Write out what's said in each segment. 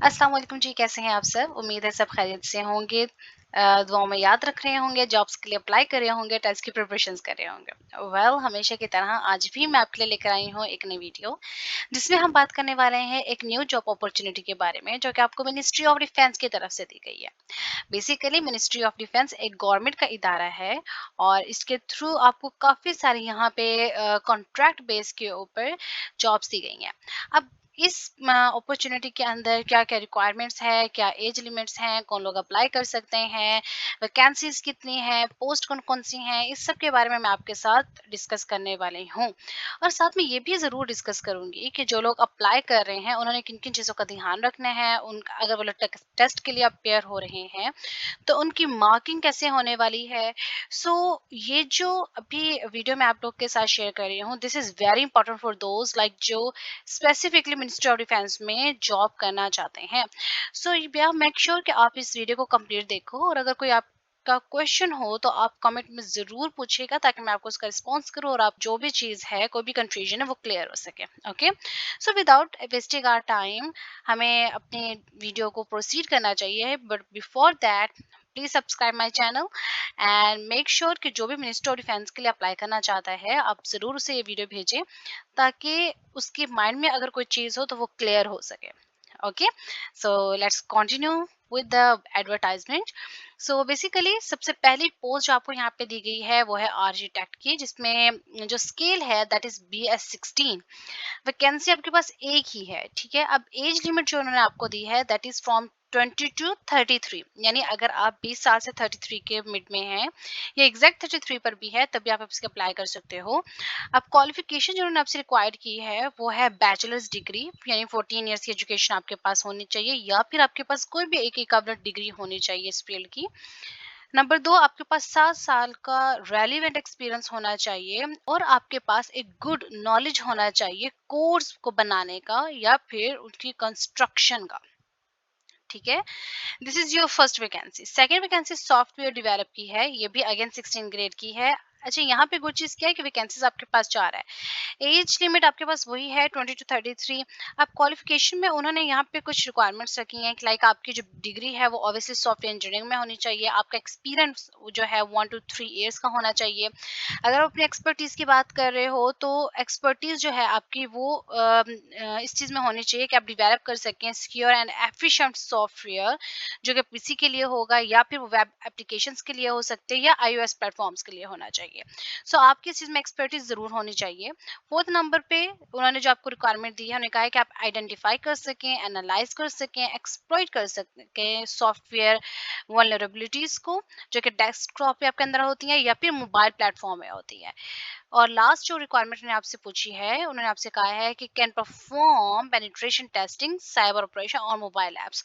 अस्सलाम वालेकुम जी, कैसे हैं आप सब? उम्मीद है सब खैरियत से होंगे। दुआओं में याद रख रहे होंगे, जॉब्स के लिए अप्लाई कर रहे होंगे, टेस्ट की प्रिपरेशंस कर रहे होंगे। हमेशा की तरह आज भी मैं आपके लिए लेकर आई हूँ एक नई वीडियो, जिसमें हम बात करने वाले हैं एक न्यू जॉब अपॉर्च्युनिटी के बारे में, जो कि आपको मिनिस्ट्री ऑफ डिफेंस की तरफ से दी गई है। बेसिकली मिनिस्ट्री ऑफ डिफेंस एक गवर्नमेंट का इदारा है और इसके थ्रू आपको काफ़ी सारी यहाँ पे कॉन्ट्रैक्ट बेस के ऊपर जॉब्स दी गई हैं। अब इस अपॉर्चुनिटी के अंदर क्या-क्या रिक्वायरमेंट्स है, क्या एज लिमिट्स हैं, कौन लोग अप्लाई कर सकते हैं, वैकेंसीज़ कितनी हैं, पोस्ट कौन-कौन सी हैं, इस सब के बारे में मैं आपके साथ डिस्कस करने वाली हूँ। और साथ में ये भी ज़रूर डिस्कस करूँगी कि जो लोग अप्लाई कर रहे हैं, उन्होंने किन-किन चीज़ों का ध्यान रखना है, उनका अगर वो लोग टेस्ट के लिए अपियर हो रहे हैं, तो उनकी मार्किंग कैसे होने वाली है। सो ये जो अभी वीडियो मैं आप लोग के साथ शेयर कर रही हूँ, this is very important for those like जो स्पेसिफिकली मिनिस्ट्री ऑफ डिफेंस में जॉब करना चाहते हैं। सो या मेक श्योर कि आप इस वीडियो को कंप्लीट देखो और अगर कोई आपका क्वेश्चन हो तो आप कमेंट में ज़रूर पूछिएगा, ताकि मैं आपको उसका रिस्पॉन्स करूँ और आप जो भी चीज़ है, कोई भी कंफ्यूजन है, वो क्लियर हो सके। Okay, so without wasting our time हमें अपने वीडियो को प्रोसीड करना चाहिए, but before that please subscribe my channel and make sure कि जो भी मिनिस्टर ऑफ डिफेंस के लिए अप्लाई करना चाहता है, आप ज़रूर उसे ये वीडियो भेजें, ताकि उसके माइंड में अगर कोई चीज़ हो तो वो क्लियर हो सके। Okay, so let's continue with the advertisement. So basically सबसे पहली पोस्ट जो आपको यहाँ पे दी गई है वो है आरजी टेक्ट की, जिसमें जो स्केल है दैट इज BS16। वैकेंसी आपके पास एक ही है, ठीक है। अब एज लिमिट जो उन्होंने आपको दी है दैट इज फ्रॉम 20 to 33, यानी अगर आप 20 साल से 33 के मिड में हैं या एग्जैक्ट 33 पर भी है, तभी आप इसके अप्लाई कर सकते हो। अब क्वालिफिकेशन जो उन्होंने आपसे रिक्वायर्ड की है वो है बैचलर्स डिग्री, यानी 14 ईयर्स की एजुकेशन आपके पास होनी चाहिए, या फिर आपके पास कोई भी एक इक्विवेलेंट डिग्री होनी चाहिए इस फील्ड की। नंबर 2, आपके पास 7 साल का रेलिवेंट एक्सपीरियंस होना चाहिए और आपके पास एक गुड नॉलेज होना चाहिए कोर्स को बनाने का या फिर उसकी कंस्ट्रक्शन का, ठीक है। This is your first vacancy. Second vacancy software develop की है, ये भी अगेन 16 ग्रेड की है। अच्छा, यहाँ पे गुड चीज क्या है कि वैकेंसीज आपके पास 4 है। एज लिमिट आपके पास वही है 20 to 33। अब क्वालिफिकेशन में उन्होंने यहाँ पे कुछ रिक्वायरमेंट्स रखी हैं, लाइक आपकी जो डिग्री है वो ऑब्वियसली सॉफ्टवेयर इंजीनियरिंग में होनी चाहिए, आपका एक्सपीरियंस जो है 1 to 3 years का होना चाहिए। अगर आप अपनी एक्सपर्टीज की बात कर रहे हो तो एक्सपर्टीज जो है आपकी वो इस चीज़ में होनी चाहिए कि आप डिवेलप कर सकें सिक्योर एंड एफिशिएंट सॉफ्टवेयर, जो कि पीसी के लिए होगा या फिर वेब एप्लीकेशंस के लिए हो सकते हैं या iOS प्लेटफॉर्म्स के लिए होना चाहिए। सो आपकी इस चीज़ में एक्सपर्टीज ज़रूर होनी चाहिए। फोर्थ नंबर पे उन्होंने जो आपको रिक्वायरमेंट दी है, उन्होंने कहा है कि आप आइडेंटिफाई कर सकें, एनालाइज कर सकें, एक्सप्लॉइट कर सकें सॉफ्टवेयर वल्नरेबिलिटीज को, जो कि डेस्कटॉप पे आपके अंदर होती हैं या फिर मोबाइल प्लेटफॉर्म में होती है। और लास्ट जो रिक्वायरमेंट उन्होंने आपसे पूछी है, उन्होंने आपसे कहा है कि can perform penetration testing, cyber operation और मोबाइल एप्स।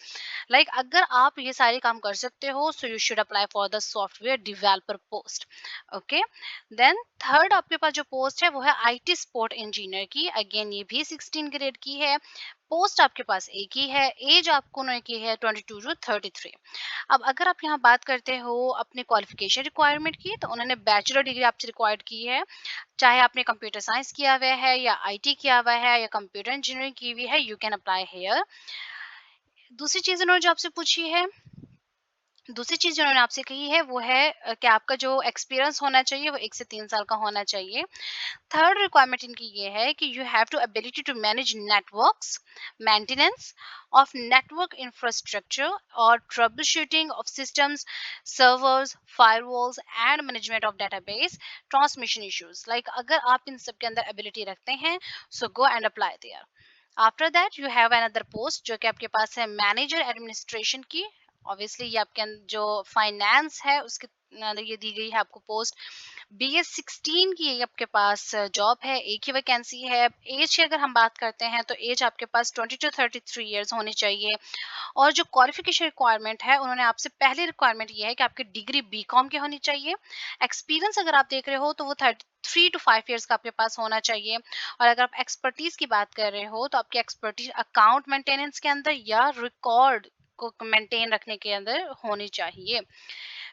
लाइक अगर आप ये सारे काम कर सकते हो, so you should apply for the software developer post. Okay, then third आपके पास जो पोस्ट है वो है आईटी सपोर्ट इंजीनियर की, अगेन ये भी 16 ग्रेड की है। पोस्ट आपके पास एक ही है, एज आपको उन्होंने की है 22 to 33। अब अगर आप यहाँ बात करते हो अपने क्वालिफिकेशन रिक्वायरमेंट की, तो उन्होंने बैचलर डिग्री आपसे रिक्वायर्ड की है, चाहे आपने कंप्यूटर साइंस किया हुआ है या आईटी किया हुआ है या कंप्यूटर इंजीनियरिंग की हुई है, यू कैन अप्लाई हेयर। दूसरी चीज उन्होंने जो आपसे पूछी है, दूसरी चीज जो उन्होंने आपसे कही है वो है कि आपका जो एक्सपीरियंस होना चाहिए वो 1 से 3 साल का होना चाहिए। थर्ड रिक्वायरमेंट इनकी ये है कि you have to ability to manage networks, maintenance of network infrastructure और trouble shooting of systems, servers, firewalls and management of database transmission issues. Like अगर आप इन सब के अंदर एबिलिटी रखते हैं, so go and apply there. After that you have another post जो कि आपके पास है मैनेजर एडमिनिस्ट्रेशन की। ऑब्वियसली ये आपके जो फाइनेंस है उसके ये दी गई है आपको पोस्ट। BS16 की ये आपके पास जॉब है, एक ही वैकेंसी है। एज की अगर हम बात करते हैं तो एज आपके पास 20 to 33 years होनी चाहिए। और जो क्वालिफिकेशन रिक्वायरमेंट है, उन्होंने आपसे पहली रिक्वायरमेंट ये है कि आपकी डिग्री बीकॉम की होनी चाहिए। एक्सपीरियंस अगर आप देख रहे हो तो वो 3 to 5 years का आपके पास होना चाहिए। और अगर आप एक्सपर्टीज की बात कर रहे हो तो आपकी एक्सपर्टीज अकाउंट मेंटेनेंस के अंदर या रिकॉर्ड को मेंटेन रखने के अंदर होनी चाहिए।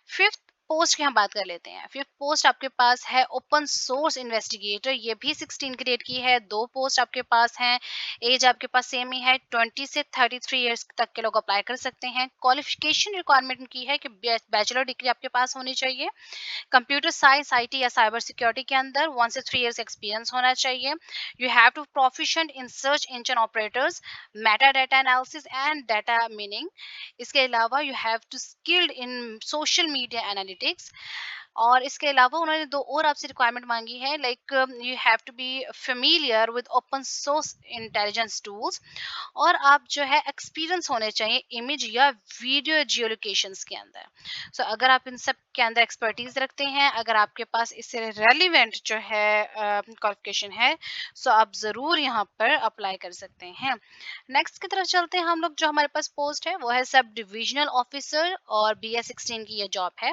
फिफ्थ पोस्ट की हम बात कर लेते हैं। फिफ्थ पोस्ट आपके पास है ओपन सोर्स इन्वेस्टिगेटर, ये भी 16 ग्रेड की है। दो पोस्ट आपके पास हैं, एज आपके पास सेम ही है, 20 से 33 इयर्स तक के लोग अप्लाई कर सकते हैं। क्वालिफिकेशन रिक्वायरमेंट की है कि बैचलर डिग्री आपके पास होनी चाहिए। कंप्यूटर साइंस, आईटी या साइबर सिक्योरिटी के अंदर 1 से 3 इयर्स एक्सपीरियंस होना चाहिए। You have to proficient in search engine operators, meta data analysis and data meaning. इसके अलावा you have to skilled in social media analytics. और इसके अलावा उन्होंने दो और आपसे रिक्वायरमेंट मांगी है, like you have to be familiar with open source intelligence tools, और आप जो है एक्सपीरियंस होने चाहिए इमेज या वीडियो जियोलोकेशंस के अंदर। अगर आप इन सब के अंदर एक्सपर्टीज रखते हैं, अगर आपके पास इससे रेलिवेंट जो है क्वालिफिकेशन है, आप ज़रूर यहाँ पर अप्लाई कर सकते हैं। नेक्स्ट की तरफ चलते हैं हम लोग। जो हमारे पास पोस्ट है वो है सब डिविजनल ऑफिसर और BS16 की ये जॉब है।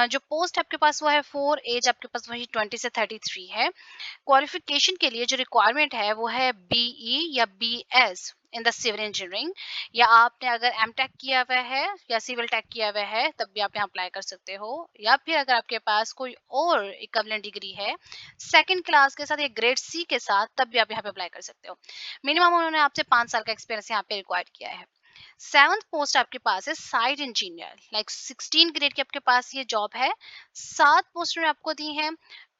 जो पोस्ट आपके पास वो है 4, एज आपके पास वही 20 से 33 है। क्वालिफिकेशन के लिए जो रिक्वायरमेंट है वो है BE या BS in the civil engineering, या आपने अगर एमटेक किया हुआ है या सिविल टेक किया हुआ है तब भी आप यहाँ अप्लाई कर सकते हो। या फिर अगर आपके पास कोई और इक्विवेलेंट डिग्री है सेकंड क्लास के साथ या ग्रेड C के साथ, तब भी आप यहाँ पे अप्लाई कर सकते हो। मिनिमम उन्होंने आपसे 5 साल का एक्सपीरियंस यहाँ पे रिक्वायर्ड किया है। सेवंथ पोस्ट आपके पास है साइट इंजीनियर, लाइक 16 ग्रेड की आपके पास ये जॉब है। 7 पोस्ट में आपको दी है।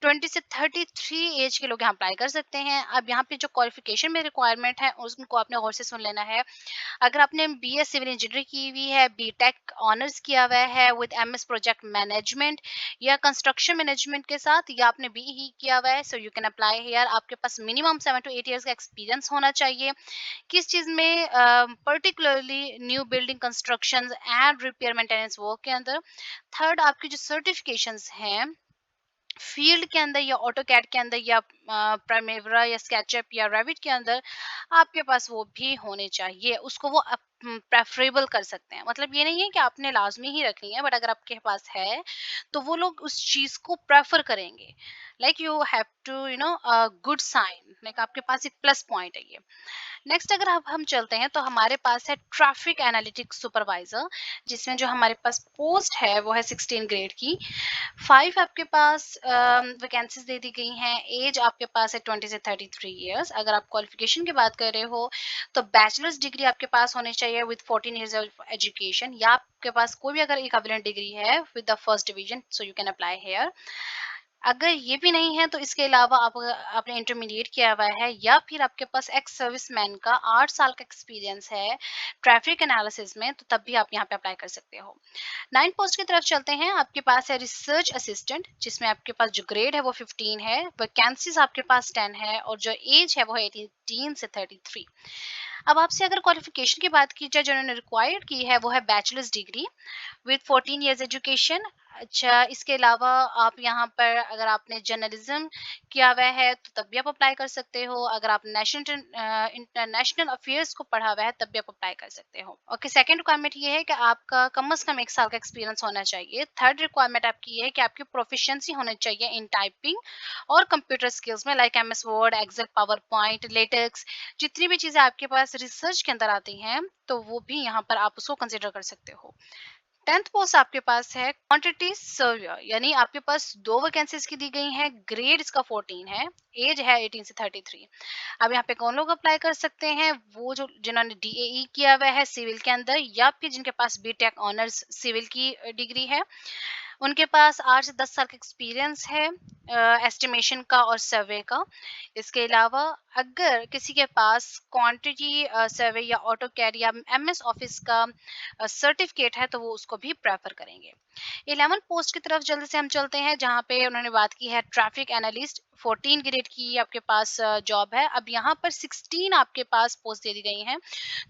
20 से 33 एज के लोग यहाँ अप्लाई कर सकते हैं। अब यहाँ पे जो क्वालिफिकेशन में रिक्वायरमेंट है उनको आपने गौर से सुन लेना है। अगर आपने BS सिविल इंजीनियरिंग की हुई है, BTech ऑनर्स किया हुआ है विद MS प्रोजेक्ट मैनेजमेंट या कंस्ट्रक्शन मैनेजमेंट के साथ, या आपने BE किया हुआ है, यू कैन अप्लाई हियर। आपके पास मिनिमम 7 to 8 इयर्स का एक्सपीरियंस होना चाहिए। किस चीज में? Particularly new building construction and repair maintenance work के अंदर। थर्ड, आपकी जो सर्टिफिकेशंस हैं फील्ड के अंदर या ऑटो कैड के अंदर या प्राइमेरा या स्केचअप या रेविट के अंदर, आपके पास वो भी होने चाहिए। उसको वो प्रेफरेबल कर सकते हैं। मतलब ये नहीं है कि आपने लाजमी ही रखनी है, बट अगर आपके पास है तो वो लोग उस चीज को प्रेफर करेंगे। Like you have to good sign, like आपके पास एक प्लस पॉइंट है ये। नेक्स्ट अगर अब हम चलते हैं तो हमारे पास है ट्रैफिक एनालिटिक्स सुपरवाइजर, जिसमें जो हमारे पास पोस्ट है वो है 16 ग्रेड की। 5 आपके पास वैकेंसीज दे दी गई हैं। एज आपके पास है 20 से 33 इयर्स। अगर आप क्वालिफिकेशन की बात कर रहे हो तो बैचलर्स डिग्री आपके पास होनी चाहिए विद 14 इयर्स ऑफ एजुकेशन, या आपके पास कोई भी अगर इक्विवेलेंट डिग्री है with the first division, you can apply here. अगर ये भी नहीं है तो इसके अलावा आप आपने इंटरमीडिएट किया हुआ है, या फिर आपके पास एक्स सर्विसमैन का 8 साल का एक्सपीरियंस है ट्रैफिक एनालिसिस में, तो तब भी आप यहाँ पे अप्लाई कर सकते हो। 9 पोस्ट की तरफ चलते हैं। आपके पास है रिसर्च असिस्टेंट, जिसमें आपके पास जो ग्रेड है वो 15 है, वैकेंसीज आपके पास 10 है, और जो एज है वो है 18 से 33। अब आपसे अगर क्वालिफिकेशन की बात की जाए, जो उन्होंने रिक्वायर्ड की है वो है bachelors degree with 14 years education. अच्छा, इसके अलावा आप यहाँ पर अगर आपने जर्नलिज्म किया हुआ है तो तब भी आप अप्लाई कर सकते हो। अगर आप इंटरनेशनल अफेयर्स को पढ़ा हुआ है तब भी आप अप्लाई कर सकते हो। ओके, सेकंड रिक्वायरमेंट ये है कि आपका कम से कम 1 साल का एक्सपीरियंस होना चाहिए। थर्ड रिक्वायरमेंट आपकी ये है कि आपकी प्रोफिशिएंसी होनी चाहिए इन टाइपिंग और कंप्यूटर स्किल्स में, like MS word, excel, power point, LaTeX. जितनी भी चीजें आपके पास रिसर्च के अंदर आती हैं तो वो भी यहाँ पर आप उसको कंसिडर कर सकते हो। 10th पोस्ट आपके पास है क्वांटिटी सर्वियर, यानी आपके पास दो वैकेंसीज की दी गई हैं। ग्रेड इसका 14 है, एज है 18 से 33। अब यहाँ पे कौन लोग अप्लाई कर सकते हैं? वो जो जिन्होंने DAE किया हुआ है सिविल के अंदर, या फिर जिनके पास BTech ऑनर्स सिविल की डिग्री है, उनके पास 8 से 10 साल का एक्सपीरियंस है एस्टिमेशन का और सर्वे का। इसके अलावा अगर किसी के पास क्वांटिटी सर्वे या ऑटो कैड या MS ऑफिस का सर्टिफिकेट है तो वो उसको भी प्रेफर करेंगे। 11 पोस्ट की तरफ जल्दी से हम चलते हैं, जहाँ पे उन्होंने बात की है ट्रैफिक एनालिस्ट। 14 ग्रेड की आपके पास जॉब है। अब यहाँ पर 16 आपके पास पोस्ट दे दी गई हैं,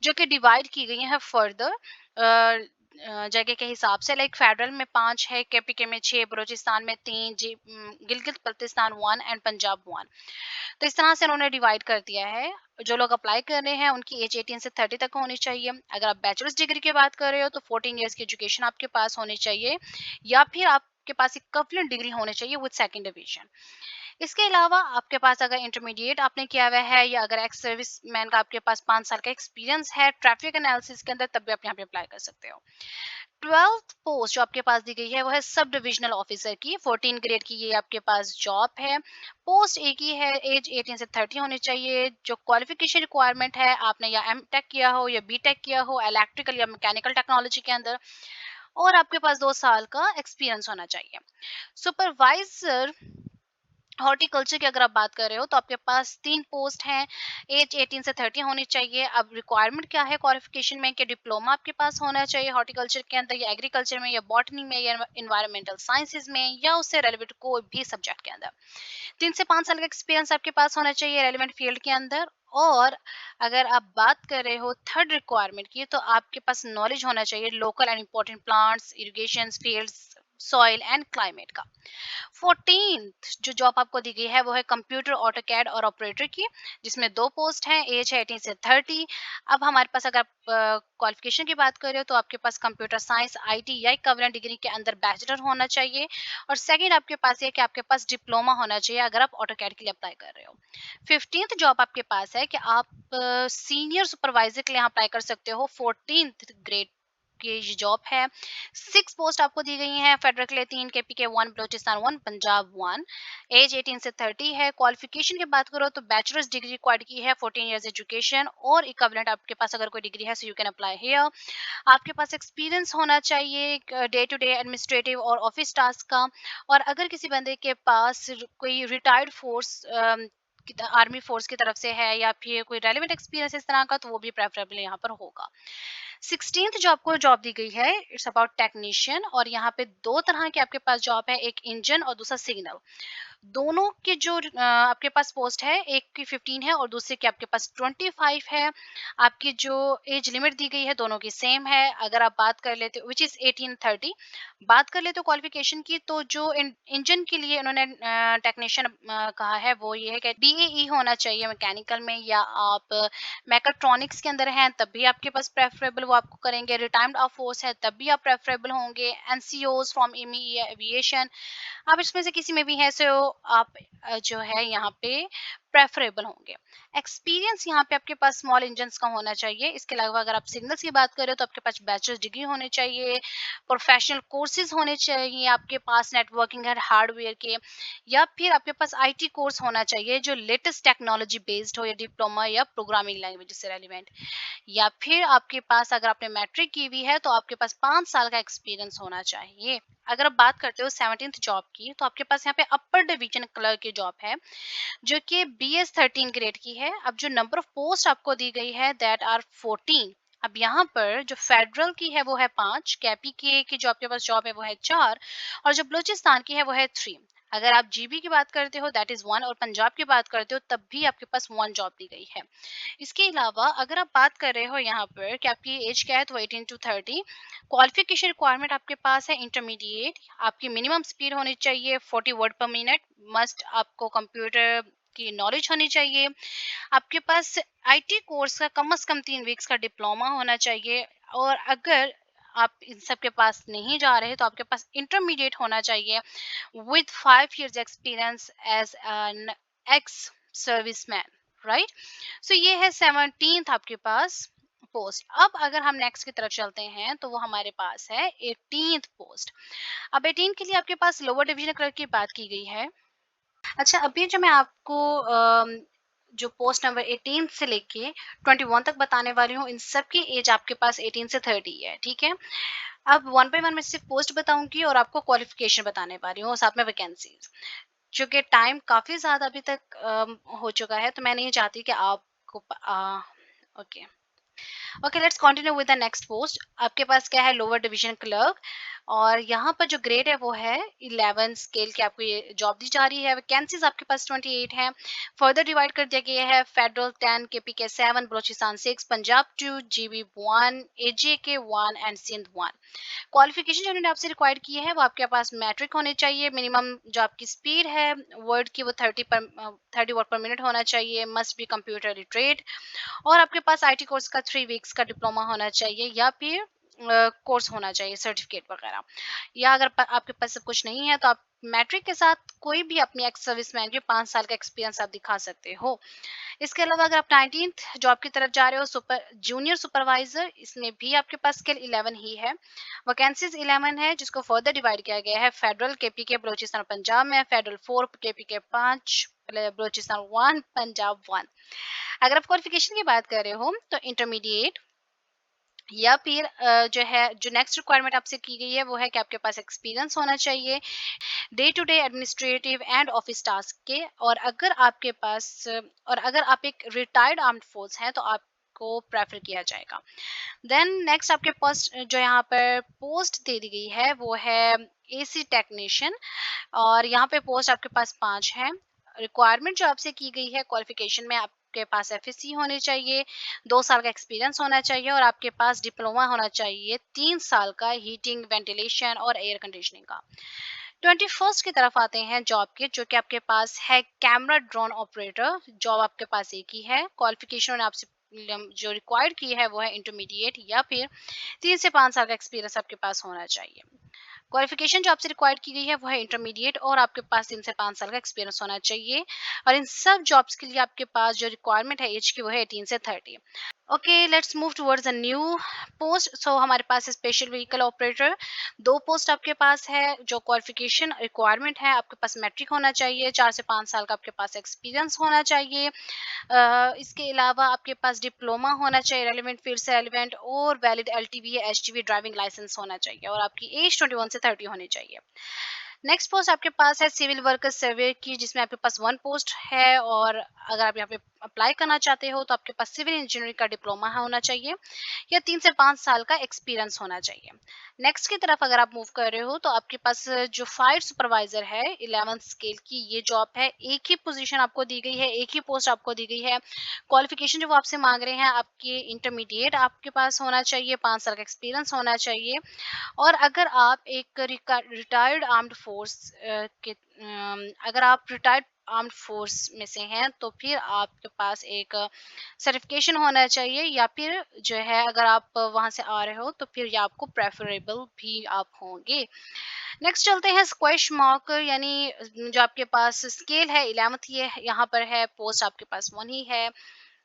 जो कि डिवाइड की गई है फर्दर जगह के हिसाब से। लाइक फेडरल में 5 है, KPK में 6, बलूचिस्तान में 3, गिलगित बल्तिस्तान 1 एंड पंजाब 1। तो इस तरह से उन्होंने डिवाइड कर दिया है। जो लोग अप्लाई कर रहे हैं उनकी एज 18 से 30 तक होनी चाहिए। अगर आप बैचलर्स डिग्री की बात कर रहे हो तो 14 इयर्स की एजुकेशन आपके पास होनी चाहिए, या फिर आपके पास इक्विवेलेंट डिग्री होनी चाहिए विद सेकंड डिवीजन। इसके अलावा आपके पास अगर इंटरमीडिएट आपने किया हुआ है या अगर एक्स सर्विस मैन का आपके पास 5 साल का एक्सपीरियंस है ट्रैफिक एनालिसिस के अंदर, तब भी आप यहाँ पे अप्लाई कर सकते हो। 12th पोस्ट जो आपके पास दी गई है वो है सब डिविजनल ऑफिसर की, 14 ग्रेड की ये आपके पास जॉब है। पोस्ट एक ही है, एज 18 से 30 होनी चाहिए। जो क्वालिफिकेशन रिक्वायरमेंट है, आपने या एम टेक किया हो या बी टेक किया हो इलेक्ट्रिकल या मैकेनिकल टेक्नोलॉजी के अंदर, और आपके पास 2 साल का एक्सपीरियंस होना चाहिए। सुपरवाइजर हॉर्टिकल्चर की अगर आप बात कर रहे हो तो आपके पास 3 पोस्ट हैं, एज 18 से 30 होनी चाहिए। अब रिक्वायरमेंट क्या है क्वालिफिकेशन में, कि डिप्लोमा आपके पास होना चाहिए हॉर्टिकल्चर के अंदर या एग्रीकल्चर में या बॉटनी में या इन्वायरमेंटल साइंसेज में या उससे रेलिवेंट कोई भी सब्जेक्ट के अंदर। 3 से 5 साल का एक्सपीरियंस आपके पास होना चाहिए रेलिवेंट फील्ड के अंदर। और अगर आप बात कर रहे हो थर्ड रिक्वायरमेंट की, तो आपके पास नॉलेज होना चाहिए local and important plants, irrigation fields, soil and climate का। 14th जो जॉब आपको दी गई है वो है कंप्यूटर ऑटोकैड और ऑपरेटर की, जिसमें 2 पोस्ट हैं, एज है 18 से 30। अब हमारे पास अगर क्वालिफिकेशन की बात करें तो आपके पास कंप्यूटर साइंस आईटी या इक्विवेलेंट डिग्री के अंदर बैचलर होना चाहिए। और सेकंड आपके पास ये है कि आपके पास डिप्लोमा होना चाहिए अगर आप ऑटोकैड के लिए अप्लाई कर रहे हो। 15th जॉब आपके पास है कि आप सीनियर सुपरवाइजर के लिए अप्लाई कर सकते हो, 14th ग्रेड की ये जॉब है। 6 पोस्ट आपको दी गई हैं, फेडरल के लिए 3, केपी के 1, बलोचिस्तान 1, पंजाब 1। एज 18 से 30 है। क्वालिफिकेशन की बात करो तो बैचलर्स डिग्री रिक्वायर्ड की है, 14 इयर्स एजुकेशन और इक्विवेलेंट आपके पास अगर कोई डिग्री है, so you can apply here. आपके पास एक्सपीरियंस होना चाहिए डे टू डे एडमिनिस्ट्रेटिव और ऑफिस टास्क का। और अगर किसी बंदे के पास कोई रिटायर्ड फोर्स आर्मी फोर्स की तरफ से है या फिर कोई रेलिवेंट एक्सपीरियंस इस तरह का, तो वो भी प्रेफरेबल यहाँ पर होगा। 16th जो आपको जॉब दी गई है, इट्स अबाउट टेक्नीशियन। और यहाँ पे 2 तरह के आपके पास जॉब है, एक इंजन और दूसरा सिग्नल। दोनों के जो आपके पास पोस्ट है, एक की 15 है और दूसरे की आपके पास 25 है। आपकी जो एज लिमिट दी गई है दोनों की सेम है। अगर आप बात कर लेते हो विच इज 18-30, बात कर लेते हो क्वालिफिकेशन की, तो जो इंजन के लिए उन्होंने टेक्नीशियन कहा है वो ये है कि डीएई होना चाहिए मैकेनिकल में, या आप मैकाट्रॉनिक्स के अंदर हैं तब भी आपके पास प्रेफरेबल वो आपको करेंगे। रिटायर्ड ऑफ फोर्स है तब भी आप प्रेफरेबल होंगे। एनसीओज फ्रॉम एविएशन, आप इसमें से किसी में भी हैं, सो आप जो है यहाँ पे प्रेफरेबल होंगे। एक्सपीरियंस यहाँ पे आपके पास स्मॉल इंजन्स का होना चाहिए। इसके अलावा अगर आप सिग्नल्स की बात करें तो आपके पास बैचलर्स डिग्री होनी चाहिए, प्रोफेशनल कोर्सेज होने चाहिए आपके पास नेटवर्किंग है हार्डवेयर के, या फिर आपके पास आईटी कोर्स होना चाहिए जो लेटेस्ट टेक्नोलॉजी बेस्ड हो, या डिप्लोमा या प्रोग्रामिंग लैंग्वेज से रेलिवेंट। या फिर आपके पास अगर आपने मैट्रिक की हुई है तो आपके पास 5 साल का एक्सपीरियंस होना चाहिए। अगर आप बात करते हो 17th जॉब की, तो आपके पास यहाँ पे अपर डिवीजन क्लर्क की जॉब है जो कि BS 13 ग्रेड की है। अब जो नंबर ऑफ पोस्ट आपको दी गई है दैट आर 14। अब यहाँ पर जो फेडरल की है वो है 5, कैपी की जो आपके पास जॉब है वो है 4, और जो बलूचिस्तान की है वो है 3। अगर आप जीबी की बात करते हो दैट इज 1, और पंजाब की बात करते हो तब भी आपके पास 1 जॉब दी गई है। इसके अलावा अगर आप बात कर रहे हो यहाँ पर कि आपकी एज क्या है, तो 18-30। क्वालिफिकेशन रिक्वायरमेंट आपके पास है इंटरमीडिएट। आपकी मिनिमम स्पीड होनी चाहिए 40 वर्ड पर मिनट। मस्ट आपको कंप्यूटर की नॉलेज होनी चाहिए। आपके पास आईटी कोर्स का कम से कम 3 वीक्स का डिप्लोमा होना चाहिए। और अगर आप इन सब के पास नहीं जा रहे तो आपके पास इंटरमीडिएट होना चाहिए with 5 years experience as an ex serviceman, right. So ये है 17th आपके पास पोस्ट। अब अगर हम नेक्स्ट की तरफ चलते हैं तो वो हमारे पास है 18th पोस्ट। अब 18 के लिए आपके पास लोअर डिवीजन क्लर्क की बात की गई है। अच्छा, अभी जो मैं आपको जो पोस्ट नंबर 18 से लेके 21 तक बताने वाली हूँ, इन सब की एज आपके पास 18 से 30 है, ठीक है। अब वन बाय वन मैं सिर्फ पोस्ट बताऊंगी और आपको क्वालिफिकेशन बताने वाली हूँ, साथ में वैकेंसीज। चूंकि टाइम काफी ज्यादा अभी तक हो चुका है, तो मैं नहीं चाहती कि आपको okay okay, let's continue with the next post. आपके पास क्या है, लोअर डिवीजन क्लर्क। और यहाँ पर जो ग्रेड है वो है 11 स्केल की आपको ये जॉब दी जा रही है। वैकेंसीज आपके पास 28 है। फर्दर डिवाइड कर दिया गया है, फेडरल 10, केपी के 7, बलोचिस्तान 6, पंजाब 2, जीबी 1, एजे के 1 एंड सिंध 1। क्वालिफिकेशन जो उन्होंने आपसे रिक्वायर्ड की है वो आपके पास मैट्रिक होने चाहिए। मिनिमम जो आपकी स्पीड है वर्ड की वो 30 वर्ड पर मिनट होना चाहिए। Must be computer literate. और आपके पास आईटी कोर्स का 3 वीक्स का डिप्लोमा होना चाहिए, या फिर कोर्स होना चाहिए सर्टिफिकेट वगैरह। या अगर आपके पास सब कुछ नहीं है तो आप मैट्रिक के साथ कोई भी अपनी एक्स सर्विसमैन के 5 साल का एक्सपीरियंस आप दिखा सकते हो। इसके अलावा अगर आप 19th जॉब की तरफ जा रहे हो, जूनियर सुपरवाइजर, इसमें भी आपके पास स्केल 11 ही है। वैकेंसीज 11 है, जिसको फर्दर डिवाइड किया गया है। फेडरल केपीके बलोचिस्तान और पंजाब में, फेडरल 4 केपीके 5 बलोचिस्तान 1 पंजाब 1। अगर आप क्वालिफिकेशन की बात कर रहे हो तो इंटरमीडिएट या फिर जो नेक्स्ट रिक्वायरमेंट आपसे की गई है वो है कि आपके पास एक्सपीरियंस होना चाहिए day to day administrative and office task के। और अगर आप एक रिटायर्ड आर्म्ड फोर्स हैं तो आपको प्रेफर किया जाएगा। देन नेक्स्ट आपके पास जो यहाँ पर पोस्ट दे दी गई है वो है एसी टेक्नीशियन, और यहाँ पे पोस्ट आपके पास 5 है। रिक्वायरमेंट जो आपसे की गई है क्वालिफिकेशन में, आपके पास एफएससी होनी चाहिए, 2 साल का एक्सपीरियंस होना चाहिए, और आपके पास डिप्लोमा होना चाहिए 3 साल का हीटिंग वेंटिलेशन और एयर कंडीशनिंग का। 21st की तरफ आते हैं जॉब के, जो कि आपके पास है कैमरा ड्रोन ऑपरेटर। जॉब आपके पास एक ही है। क्वालिफिकेशन आपसे जो रिक्वायर्ड की है वो है इंटरमीडिएट या फिर 3 से 5 साल का एक्सपीरियंस आपके पास होना चाहिए। क्वालिफिकेशन जो आपसे रिक्वायर्ड की गई है वो है इंटरमीडिएट, और आपके पास 3 से 5 साल का एक्सपीरियंस होना चाहिए। और इन सब जॉब्स के लिए आपके पास जो रिक्वायरमेंट है एज की वो है 18 से 30। Okay, let's move towards a new post. So हमारे पास स्पेशल व्हीकल ऑपरेटर, 2 पोस्ट आपके पास है। जो क्वालिफिकेशन रिक्वायरमेंट है, आपके पास मैट्रिक होना चाहिए, 4 से 5 साल का आपके पास एक्सपीरियंस होना चाहिए। इसके अलावा आपके पास डिप्लोमा होना चाहिए रेलिवेंट फील्ड से रेलिवेंट, और वैलिड एलटीवी या एचटीवी ड्राइविंग लाइसेंस होना चाहिए, और आपकी एज 21 से 30 होनी चाहिए। नेक्स्ट पोस्ट आपके पास है सिविल वर्कर सर्वे की, जिसमें आपके पास 1 पोस्ट है। और अगर आप यहाँ पे अप्लाई करना चाहते हो तो आपके पास सिविल इंजीनियरिंग का डिप्लोमा होना चाहिए या 3 से 5 साल का एक्सपीरियंस होना चाहिए। नेक्स्ट की तरफ अगर आप मूव कर रहे हो तो आपके पास जो फायर सुपरवाइजर है 11 स्केल की ये जॉब है। एक ही पोजीशन आपको दी गई है, एक ही पोस्ट आपको दी गई है। क्वालिफिकेशन जो वो आपसे मांग रहे हैं, आपकी इंटरमीडिएट आपके पास होना चाहिए, 5 साल का एक्सपीरियंस होना चाहिए। और अगर आप एक रिटायर्ड आर्म्ड फोर्स अगर आप रिटायर्ड आर्म्ड फोर्स में से हैं तो फिर आपके पास एक सर्टिफिकेशन होना चाहिए, या फिर जो है अगर आप वहां से आ रहे हो तो फिर ये आपको प्रेफरेबल भी आप होंगे। नेक्स्ट चलते हैं स्क्वैश मार्कर, यानी जो आपके पास स्केल है 11th ये यहाँ पर है। पोस्ट आपके पास 1 ही है।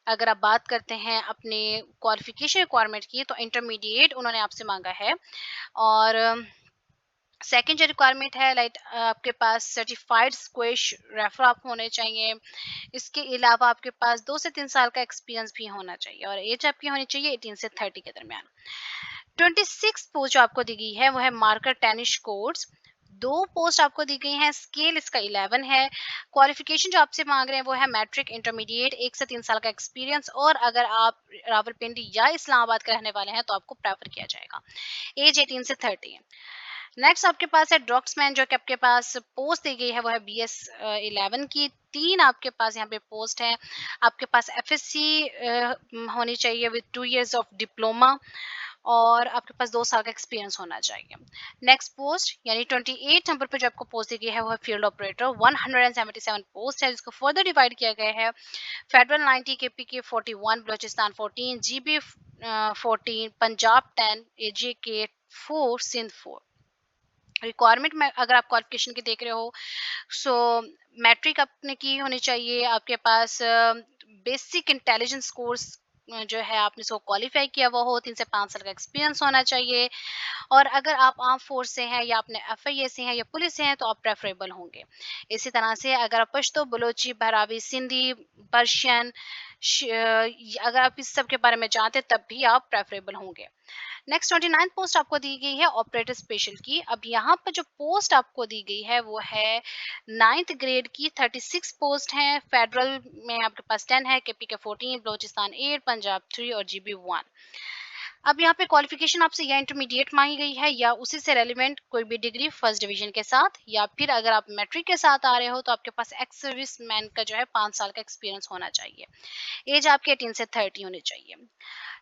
अगर आप बात करते हैं अपने क्वालिफिकेशन रिक्वायरमेंट की तो इंटरमीडिएट उन्होंने आपसे मांगा है। और सेकंड जो रिक्वायरमेंट है लाइक आपके पास सर्टिफाइड स्क्वैश रेफर आप होने चाहिए। इसके अलावा आपके पास 2 से 3 साल का एक्सपीरियंस भी होना चाहिए, और एज आपकी होनी चाहिए 18 से 30 के दरमियान। 26 पोस्ट जो आपको दी गई है वो है मार्कर टेनिस कोर्स। 2 पोस्ट आपको दी गई हैं, स्केल इसका 11 है। क्वालिफिकेशन जो आपसे मांग रहे हैं वो है मैट्रिक इंटरमीडिएट, 1 से 3 साल का एक्सपीरियंस, और अगर आप रावलपिंडी या इस्लामाबाद के रहने वाले हैं तो आपको प्रेफर किया जाएगा। एज 18 से 30 है। नेक्स्ट आपके पास है ड्रॉक्समैन, जो कि आपके पास पोस्ट दी गई है वो है BS 11 की। 3 आपके पास यहाँ पे पोस्ट है। आपके पास एफएससी होनी चाहिए विद 2 years ऑफ डिप्लोमा, और आपके पास 2 साल का एक्सपीरियंस होना चाहिए। नेक्स्ट पोस्ट यानी 28 नंबर पे जो आपको पोस्ट दी गई है वो है फील्ड ऑपरेटर। 177 पोस्ट है, जिसको फर्दर डिवाइड किया गया है। Federal 90, KPK 41, Balochistan 14, GB 14, Punjab 10, AJK 4, Sindh 4। Requirement में अगर आप क्वालिफिकेशन की देख रहे हो, सो मैट्रिक आपने की होनी चाहिए। आपके पास बेसिक इंटेलिजेंस कोर्स जो है आपने सो क्वालिफाई किया हुआ हो, 3 से 5 साल का एक्सपीरियंस होना चाहिए। और अगर आप आर्म फोर्स से हैं या अपने FIA से हैं या पुलिस से हैं तो आप प्रेफरेबल होंगे। इसी तरह से अगर आप पश्तो, बलोची, बहरावी, सिंधी, पर्शियन, अगर आप इस सब के बारे में जानते हैं तब भी आप प्रेफरेबल होंगे। नेक्स्ट 29 पोस्ट आपको दी गई है ऑपरेटर स्पेशल की। अब यहाँ पर जो पोस्ट आपको दी गई है वो है 9th ग्रेड की। 36 पोस्ट हैं। फेडरल में आपके पास 10 है, KPK 14, बलोचिस्तान 8, पंजाब 3 और GB 1। अब यहाँ पे क्वालिफिकेशन आपसे या इंटरमीडिएट मांगी गई है या उसी से रेलिवेंट कोई भी डिग्री फर्स्ट डिवीजन के साथ, या फिर अगर आप मैट्रिक के साथ आ रहे हो तो आपके पास एक्स सर्विस मैन का जो है 5 साल का एक्सपीरियंस होना चाहिए। एज आपकी 18 से 30 होनी चाहिए।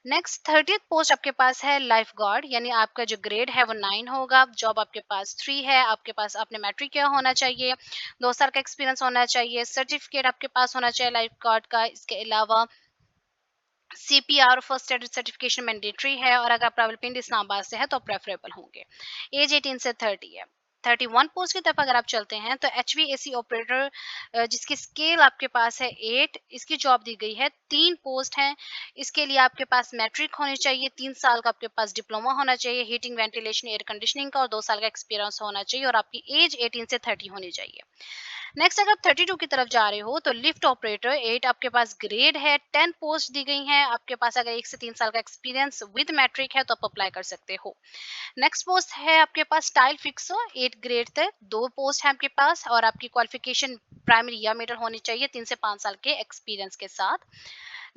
नेक्स्ट 30th पोस्ट आपके पास है लाइफ गार्ड, यानी आपका जो ग्रेड है वो 9 होगा। जॉब आपके पास 3 है। आपके पास आपने मैट्रिक किया होना चाहिए, 2 साल का एक्सपीरियंस होना चाहिए, सर्टिफिकेट आपके पास होना चाहिए लाइफ गार्ड का। इसके अलावा CPR first aid certification mandatory है, और अगर आप रावलपिंडी इस्लामाबाद से है तो प्रेफरेबल होंगे। एज 18 से 30 है। 31 पोस्ट की तरफ अगर आप चलते हैं तो HVAC ऑपरेटर जिसकी स्केल आपके पास है 8, इसकी जॉब दी गई है। 3 पोस्ट हैं। इसके लिए आपके पास मैट्रिक होनी चाहिए, 3 साल का आपके पास डिप्लोमा होना चाहिए हीटिंग, वेंटिलेशन, एयर कंडीशनिंग का, और 2 साल का एक्सपीरियंस होना चाहिए, और आपकी एज 18 से 30 होनी चाहिए। नेक्स्ट अगर आप 32 की तरफ जा रहे हो तो लिफ्ट ऑपरेटर 8 आपके पास ग्रेड है, 10 पोस्ट दी गई हैं। आपके पास अगर 1 से 3 साल का एक्सपीरियंस विद मैट्रिक है तो आप अप्लाई कर सकते हो। नेक्स्ट पोस्ट है आपके पास टाइल फिक्सर, 8 ग्रेड तक, 2 पोस्ट है आपके पास, और आपकी क्वालिफिकेशन प्राइमरी या मिडिल होनी चाहिए 3 से 5 साल के एक्सपीरियंस के साथ।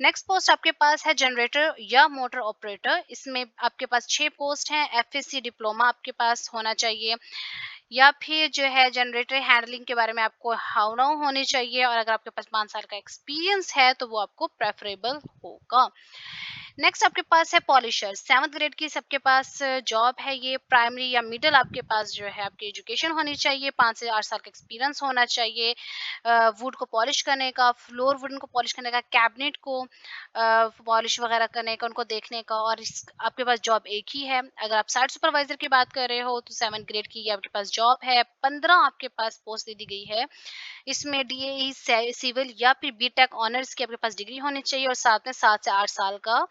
नेक्स्ट पोस्ट आपके पास है जनरेटर या मोटर ऑपरेटर, इसमें आपके पास 6 पोस्ट हैं। एफएससी डिप्लोमा आपके पास होना चाहिए, या फिर जो है जनरेटर हैंडलिंग के बारे में आपको हाउ नाउ होनी चाहिए, और अगर आपके पास 5 साल का एक्सपीरियंस है तो वो आपको प्रेफरेबल होगा। नेक्स्ट आपके पास है पॉलिशर, 7th ग्रेड की सबके पास जॉब है। ये प्राइमरी या मिडिल आपके पास जो है आपकी एजुकेशन होनी चाहिए, 5 से 8 साल का एक्सपीरियंस होना चाहिए। वुड को पॉलिश करने का, फ्लोर वुडन को पॉलिश करने का, कैबिनेट को पॉलिश वगैरह करने का, उनको देखने का, और आपके पास जॉब एक ही है। अगर आप साइट सुपरवाइजर की बात कर रहे हो तो 7 ग्रेड की ये आपके पास जॉब है। 15 आपके पास पोस्ट दे दी गई है। इसमें डीएई सिविल या फिर बीटेक ऑनर्स की आपके पास डिग्री होनी चाहिए, और साथ में 7 से 8 साल का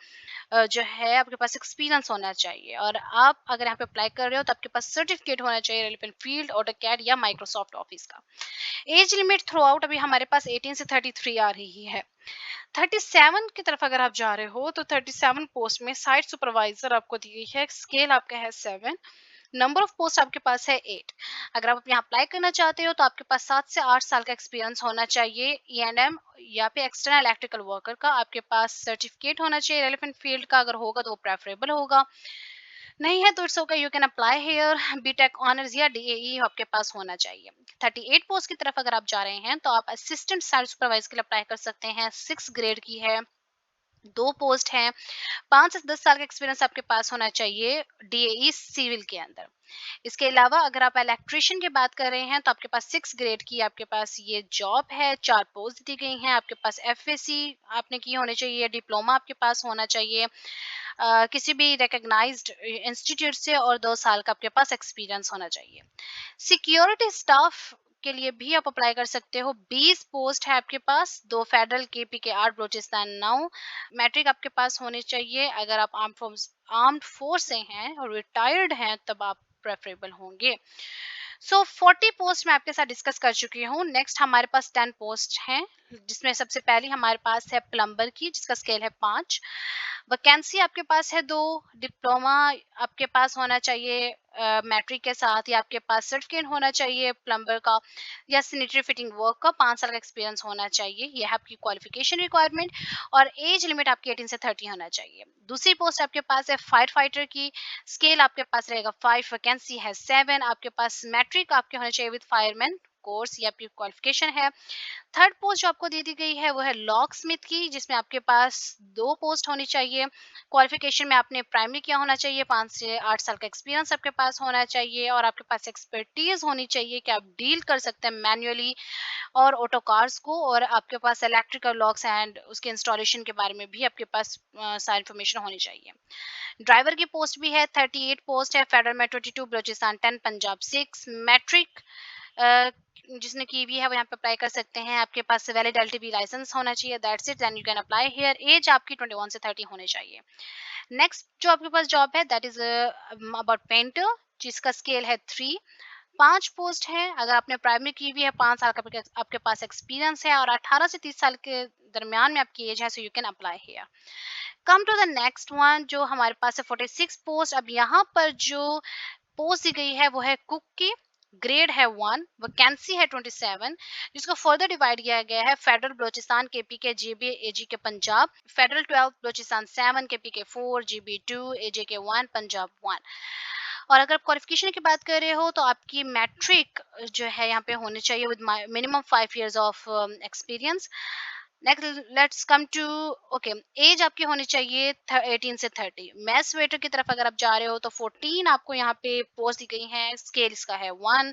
जो है आपके पास एक्सपीरियंस होना चाहिए। और आप अगर यहाँ पे अप्लाई कर रहे हो तो आपके पास सर्टिफिकेट होना चाहिए रेलेवेंट फील्ड, ऑटोकैड या माइक्रोसॉफ्ट ऑफिस का। एज लिमिट थ्रू आउट अभी हमारे पास 18 से 33 आ रही है। 37 की तरफ अगर आप जा रहे हो तो 37 पोस्ट में साइट सुपरवाइजर आपको दी गई है, स्केल आपका है 7, नंबर ऑफ पोस्ट आपके पास है 8। अगर आप यहाँ अप्लाई करना चाहते हो तो आपके पास 7 से 8 साल का एक्सपीरियंस होना चाहिए। ईएनएम या फिर एक्सटर्नल इलेक्ट्रिकल वर्कर का आपके पास सर्टिफिकेट होना चाहिए रेलेवेंट फील्ड का, अगर होगा तो वो प्रेफरेबल होगा। नहीं है तो it's okay, you can apply here. B Tech honours या डीएई आपके पास होना चाहिए। 38 पोस्ट की तरफ अगर आप जा रहे हैं तो आप असिस्टेंट साइट सुपरवाइजर के लिए अप्लाई कर सकते हैं, 6 ग्रेड की है, 2 पोस्ट हैं। 5 से 10 साल का एक्सपीरियंस आपके पास होना चाहिए डीएई सिविल के अंदर। इसके अलावा अगर आप इलेक्ट्रिशियन की बात कर रहे हैं तो आपके पास 6 ग्रेड की आपके पास ये जॉब है, 4 पोस्ट दी गई हैं। आपके पास एफएससी आपने की होनी चाहिए, डिप्लोमा आपके पास होना चाहिए किसी भी रिकॉग्नाइज्ड इंस्टीट्यूट से, और 2 साल का आपके पास एक्सपीरियंस होना चाहिए। सिक्योरिटी स्टाफ के लिए भी आप अप्लाई कर सकते हो। 20 पोस्ट है आपके पास, 2 फेडरल केपी के 8 बलूचिस्तान 9। मैट्रिक आपके पास होनी चाहिए। अगर आप आर्म्ड फोर्स से हैं और रिटायर्ड हैं तब आप प्रेफरेबल होंगे। सो 40 पोस्ट मैं आपके साथ डिस्कस कर चुकी हूँ। नेक्स्ट हमारे पास 10 पोस्ट हैं, जिसमें सबसे पहली हमारे पास है प्लम्बर की, जिसका स्केल है 5। वैकेंसी आपके पास है 2। डिप्लोमा आपके पास होना चाहिए मैट्रिक के साथ, या आपके पास सर्टिफिकेट होना चाहिए प्लम्बर का या सैनिटरी फिटिंग वर्क का, 5 साल का एक्सपीरियंस होना चाहिए। ये है आपकी क्वालिफिकेशन रिक्वायरमेंट, और एज लिमिट आपकी 18 से 30 होना चाहिए। दूसरी पोस्ट आपके पास है फायर फाइटर की, स्केल आपके पास रहेगा 5, वैकेंसी है 7। आपके पास मैट्रिक आपके होना चाहिए विद फायरमैन कोर्स, या आपकी क्वालिफिकेशन है। थर्ड पोस्ट जो आपको दे दी गई है वो है लॉक स्मिथ की, जिसमें आपके पास 2 पोस्ट होनी चाहिए। क्वालिफिकेशन में आपने प्राइमरी किया होना चाहिए, 5 से 8 साल का एक्सपीरियंस आपके पास होना चाहिए, और आपके पास एक्सपर्टीज होनी चाहिए कि आप डील कर सकते हैं मैन्युअली और ऑटो कार्स को, और आपके पास इलेक्ट्रिकल लॉक्स एंड उसके इंस्टॉलेशन के बारे में भी आपके पास सारी इन्फॉर्मेशन होनी चाहिए। ड्राइवर की पोस्ट भी है, 38 पोस्ट है। फेडरल में 22, बलूचिस्तान 10, पंजाब 6। मैट्रिक जिसने की भी है वो यहाँ पे अप्लाई कर सकते हैं। आपके पास वैलिड एलटीबी लाइसेंस होना चाहिए, that's it, then you can apply here. Age आपकी 21 से 30 होनी चाहिए। नेक्स्ट जो आपके पास जॉब है दैट इज अबाउट पेंटर, जिसका स्केल है 3। 5 पोस्ट है। अगर आपने प्राइमरी की भी है, 5 साल का आपके पास एक्सपीरियंस है, और 18 से 30 साल के दरमियान में आपकी एज है, so you can apply here. Come to the next one जो हमारे पास है 46 पोस्ट। अब यहाँ पर जो पोस्ट दी गई है वो है कुक की, ग्रेड है 1, वैकेंसी है 27, जिसको फर्दर डिवाइड किया गया है फेडरल बलोचिस्तान केपी के, जीबी एजी के पंजाब, फेडरल 12 बलोचिस्तान 7, केपी के 4, जीबी 2, एजे के 1, पंजाब 1। और अगर क्वालिफिकेशन की बात कर रहे हो तो आपकी मैट्रिक जो है यहाँ पे होनी चाहिए with minimum 5 years of experience. Next let's come to okay, age आपकी होनी चाहिए 18 से 30। मैथ्स वेटर की तरफ अगर आप जा रहे हो तो 14 आपको यहाँ पे पोस्ट दी गई हैं, स्केल इसका है 1।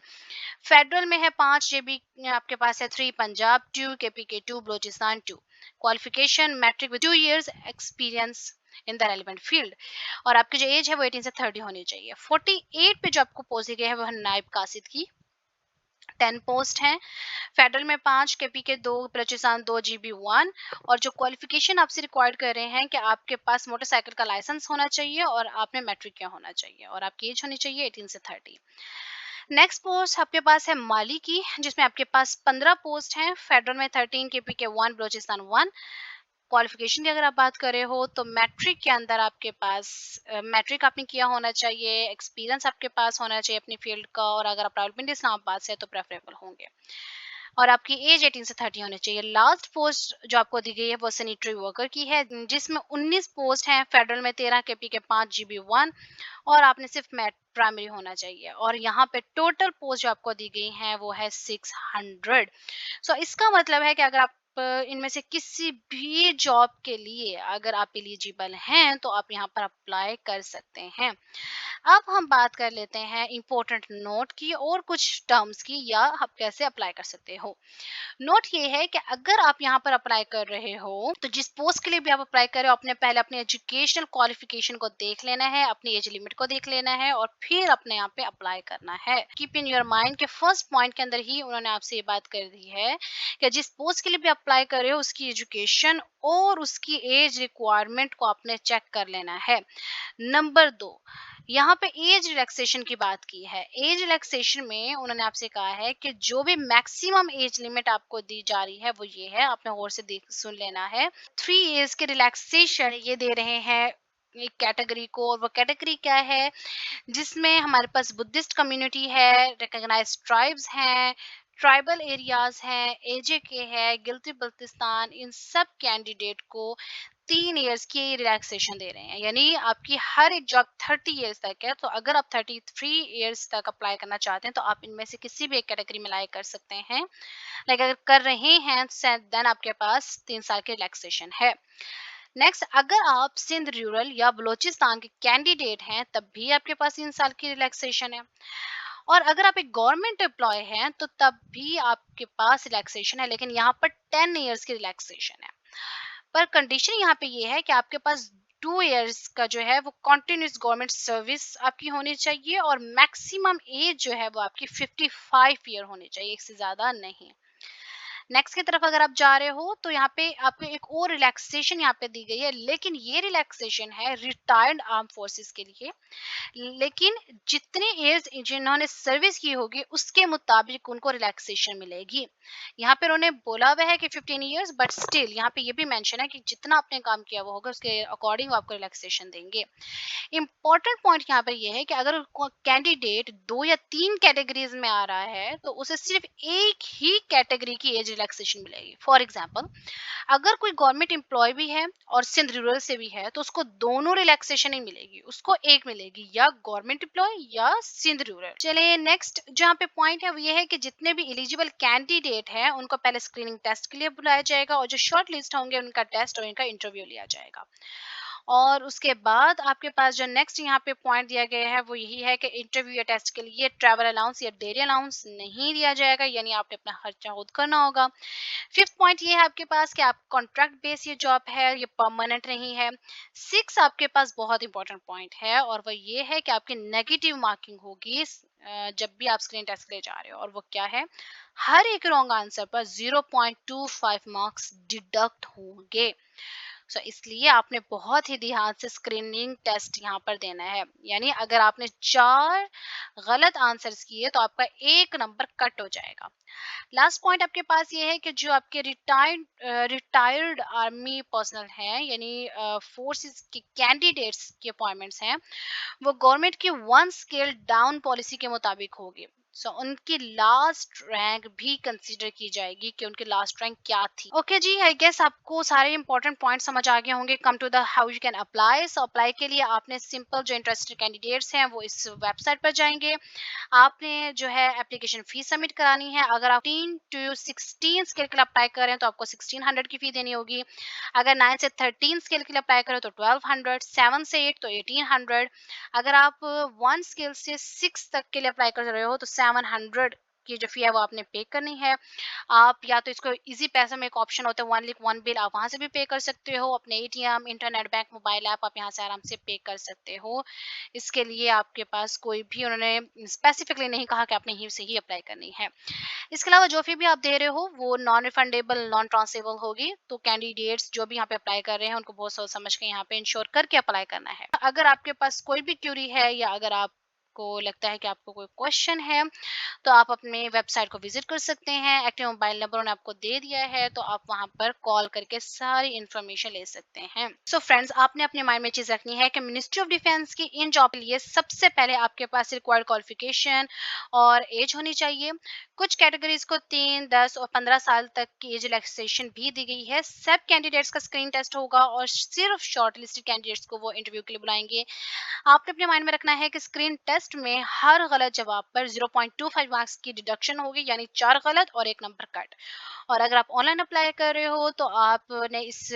फेडरल में है 5 जेबी आपके पास है 3, Punjab 2, KPK 2, Balochistan 2। Qualification matric with 2 years experience in the relevant field. और आपकी जो एज है वो 18 से 30 होनी चाहिए। 48 पे जो आपको पोस्ट दी गई है वो है नायब कासिद की, 10 पोस्ट हैं। फेडरल में 5, केपी के 2, बलूचिस्तान 2, जीबी 1। और जो क्वालिफिकेशन आपसे रिक्वायर्ड कर रहे हैं कि आपके पास मोटरसाइकिल का लाइसेंस होना चाहिए और आपने मैट्रिक किया होना चाहिए और आपकी एज होनी चाहिए 18 से 30। नेक्स्ट पोस्ट आपके पास है माली की, जिसमें आपके पास 15 पोस्ट हैं। फेडरल में 13, केपी के 1, बलूचिस्तान 1। क्वालिफिकेशन की अगर आप बात कर रहे हो तो मैट्रिक के अंदर आपके पास मैट्रिक आपने किया होना चाहिए, एक्सपीरियंस आपके पास होना चाहिए अपनी फील्ड का, और अगर आप रावलपिंडी इस्लामाबाद से है तो प्रेफरेबल होंगे। और आपकी एज 18 से 30 होनी चाहिए। लास्ट पोस्ट जो आपको दी गई है वो सैनिटरी वर्कर की है, जिसमें 19 पोस्ट हैं। फेडरल में 13, केपी के 5, जीबी 1। और आपने सिर्फ मैट प्राइमरी होना चाहिए। और यहाँ पे टोटल पोस्ट जो आपको दी गई हैं वो है 600। सो इसका मतलब है कि अगर आप इनमें से किसी भी जॉब के लिए अगर आप एलिजिबल हैं तो आप यहाँ पर अप्लाई कर सकते हैं। अब हम बात कर लेते हैं इंपॉर्टेंट नोट की और कुछ टर्म्स की, या आप कैसे अप्लाई कर सकते हो। नोट ये है कि अगर आप यहाँ पर अप्लाई कर रहे हो तो जिस पोस्ट के लिए भी आप अप्लाई कर रहे हो, अपने पहले अपने एजुकेशनल क्वालिफिकेशन को देख लेना है, अपनी एज लिमिट को देख लेना है और फिर अपने यहाँ पे अप्लाई करना है। कीप इन योर माइंड के फर्स्ट पॉइंट के अंदर ही उन्होंने आपसे ये बात कर दी है कि जिस पोस्ट के लिए भी अप्लाई कर रहे हो उसकी एजुकेशन और उसकी एज रिक्वायरमेंट को आपने चेक कर लेना है। नंबर 2, यहाँ पे एज रिलैक्सेशन की बात की है। एज रिलैक्सेशन में उन्होंने आपसे कहा है कि जो भी मैक्सिमम एज लिमिट आपको दी जा रही है वो ये है, आपने गौर से देख सुन लेना है। 3 इयर्स के रिलैक्सेशन ये दे रहे हैं एक कैटेगरी को, और वो कैटेगरी क्या है, जिसमें हमारे पास बुद्धिस्ट कम्युनिटी है, रिकॉग्नाइज्ड ट्राइब्स हैं, ट्राइबल एरियाज हैं, एजेके है, गिल्टी बल्तिस्तान, इन सब कैंडिडेट को 3 इयर्स की रिलैक्सेशन दे रहे हैं। यानी आपकी हर एक जॉब 30 इयर्स तक है, तो अगर आप 33 इयर्स तक अप्लाई करना चाहते हैं तो आप इनमें से किसी भी एक कैटेगरी में अप्लाई कर सकते हैं। लाइक अगर कर रहे हैं देन आपके पास 3 साल की रिलैक्सेशन है। नेक्स्ट, अगर आप सिंध रूरल या बलोचिस्तान के कैंडिडेट हैं तब भी आपके पास 3 साल की रिलैक्सेशन है। और अगर आप एक गवर्नमेंट एम्प्लॉय हैं तो तब भी आपके पास रिलैक्सेशन है, लेकिन यहाँ पर 10 इयर्स की रिलैक्सेशन है। पर कंडीशन यहाँ पे ये है कि आपके पास 2 इयर्स का जो है वो कॉन्टिन्यूस गवर्नमेंट सर्विस आपकी होनी चाहिए, और मैक्सिमम एज जो है वो आपकी 55 ईयर होनी चाहिए, एक से ज्यादा नहीं। नेक्स्ट की तरफ अगर आप जा रहे हो तो यहाँ पे आपको एक और रिलैक्सेशन यहाँ पे दी गई है, लेकिन ये रिलैक्सेशन है रिटायर्ड आर्म फोर्सेस के लिए। लेकिन जितने एज जिन्होंने सर्विस की होगी उसके मुताबिक उनको रिलैक्सेशन मिलेगी। यहाँ पे उन्होंने बोला हुआ है कि 15 इयर्स, बट स्टिल यहाँ पे ये भी मेंशन है कि जितना आपने काम किया हुआ होगा उसके अकॉर्डिंग आपको रिलैक्सेशन देंगे। इम्पोर्टेंट पॉइंट यहाँ पर यह है कि अगर कैंडिडेट 2 या 3 कैटेगरीज में आ रहा है तो उसे सिर्फ एक ही कैटेगरी की एज रिलैक्सेशन मिलेगी। फॉर एग्जाम्पल, अगर कोई गवर्नमेंट एम्प्लॉय भी है और सिंध रूरल से भी है तो उसको दोनों रिलैक्सेशन ही मिलेगी, उसको एक मिलेगी, या गवर्नमेंट एम्प्लॉय या सिंध रूरल। चलिए नेक्स्ट जहाँ पे पॉइंट है वो ये है कि जितने भी एलिजिबल कैंडिडेट हैं उनको पहले स्क्रीनिंग टेस्ट के लिए बुलाया जाएगा, और जो शॉर्ट लिस्ट होंगे उनका टेस्ट और इनका इंटरव्यू लिया जाएगा। और उसके बाद आपके पास जो नेक्स्ट यहाँ पे पॉइंट दिया गया है वो यही है कि इंटरव्यू या टेस्ट के लिए ट्रैवल अलाउंस या डेली अलाउंस नहीं दिया जाएगा, यानी आपने अपना खर्चा खुद करना होगा। फिफ्थ पॉइंट ये है आपके पास कि आप कॉन्ट्रैक्ट बेस ये जॉब है, ये परमानेंट नहीं है। सिक्स आपके पास बहुत इंपॉर्टेंट पॉइंट है, और वो ये है कि आपकी नेगेटिव मार्किंग होगी जब भी आप स्क्रीन टेस्ट के लिए जा रहे हो, और वो क्या है, हर एक रॉन्ग आंसर पर 0.25 मार्क्स डिडक्ट होंगे। सो इसलिए आपने बहुत ही ध्यान से स्क्रीनिंग टेस्ट यहाँ पर देना है। यानी अगर आपने 4 गलत आंसर्स किए तो आपका 1 नंबर कट हो जाएगा। लास्ट पॉइंट आपके पास ये है कि जो आपके रिटायर्ड आर्मी पर्सनल हैं, यानी फोर्सेस के कैंडिडेट्स की अपॉइंटमेंट्स हैं, वो गवर्नमेंट की 1 स्केल डाउन पॉलिसी के मुताबिक होगी। सो उनकी लास्ट रैंक भी कंसीडर की जाएगी कि उनकी लास्ट रैंक क्या थी। ओके जी, आई गेस आपको सारे इंपॉर्टेंट पॉइंट समझ आ गए होंगे। Come to the how you can apply. So apply के लिए आपने सिंपल जो इंटरेस्टेड कैंडिडेट्स हैं वो इस वेबसाइट पर जाएंगे। आपने जो है एप्लीकेशन फी सबमिट करानी है। अगर आप 13 टू 16 स्केल के लिए अप्लाई कर रहे हैं तो आपको 1600 की फी देनी होगी। अगर 9 से 13 स्केल के लिए अप्लाई करें तो 1200, 7 से 8 तो 1800। अगर आप 1 स्केल से 6 तक के लिए अप्लाई कर रहे हो तो 700 की जो फी है वो आपने पे करनी है। आप या तो इसको इजी पैसा में एक ऑप्शन होता है, वन लिंक वन बिल, आप वहां से भी पे कर सकते हो। अपने ATM, internet bank, mobile app आप यहाँ से आराम से पे कर सकते हो। इसके लिए आपके पास कोई भी उन्होंने स्पेसिफिकली नहीं कहा कि आपने ही से ही अप्लाई करनी है। इसके अलावा जो फी भी आप दे रहे हो वो नॉन रिफंडेबल, नॉन ट्रांसफरेबल होगी। तो कैंडिडेट्स जो भी यहाँ पे अप्लाई कर रहे हैं उनको बहुत सोच समझ के यहाँ पे इंश्योर करके अप्लाई करना है। अगर आपके पास कोई भी क्यूरी है या अगर आपको लगता है कि आपको कोई क्वेश्चन है तो आप अपने वेबसाइट को विजिट कर सकते हैं। एक्टिव मोबाइल नंबर उन्होंने आपको दे दिया है तो आप वहां पर कॉल करके सारी इंफॉर्मेशन ले सकते हैं। सो फ्रेंड्स, आपने अपने माइंड में चीज रखनी है कि मिनिस्ट्री ऑफ डिफेंस की इन जॉब के लिए सबसे पहले आपके पास रिक्वायर्ड क्वालिफिकेशन और एज होनी चाहिए। कुछ कैटेगरीज को 3, 10 और 15 साल तक की एज रिलैक्सेशन भी दी गई है। सब कैंडिडेट्स का स्क्रीन टेस्ट होगा और सिर्फ शॉर्ट लिस्टेड कैंडिडेट्स को वो इंटरव्यू के लिए बुलाएंगे। आपने अपने माइंड में रखना है कि स्क्रीन टेस्ट में हर गलत जवाब पर 0.25 मार्क्स की डिडक्शन होगी, यानी 4 गलत और 1 नंबर कट। और अगर आप ऑनलाइन अप्लाई कर रहे हो तो आपने इस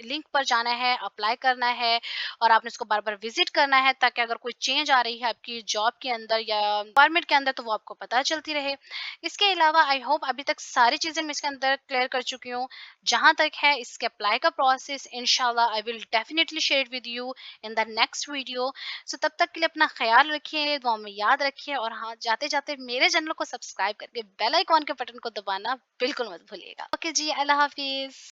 लिंक पर जाना है, अप्लाई करना है और आपने इसको बार बार विजिट करना है ताकि अगर कोई चेंज आ रही है आपकी जॉब के अंदर या डिपार्टमेंट के अंदर तो वो आपको पता चलती रहे। इसके अलावा आई होप अभी तक सारी चीजें मैं इसके अंदर क्लियर कर चुकी हूँ। जहां तक है इसके अप्लाई का प्रोसेस, इंशाल्लाह I will definitely share with you in the next video. So तब तक के लिए अपना ख्याल रखिए, दुआ में याद रखिए और हाँ, जाते जाते मेरे चैनल को सब्सक्राइब करके बेल आइकॉन के बटन को दबाना बिल्कुल मत भूलिएगा। ओके जी, अल्लाह हाफिज।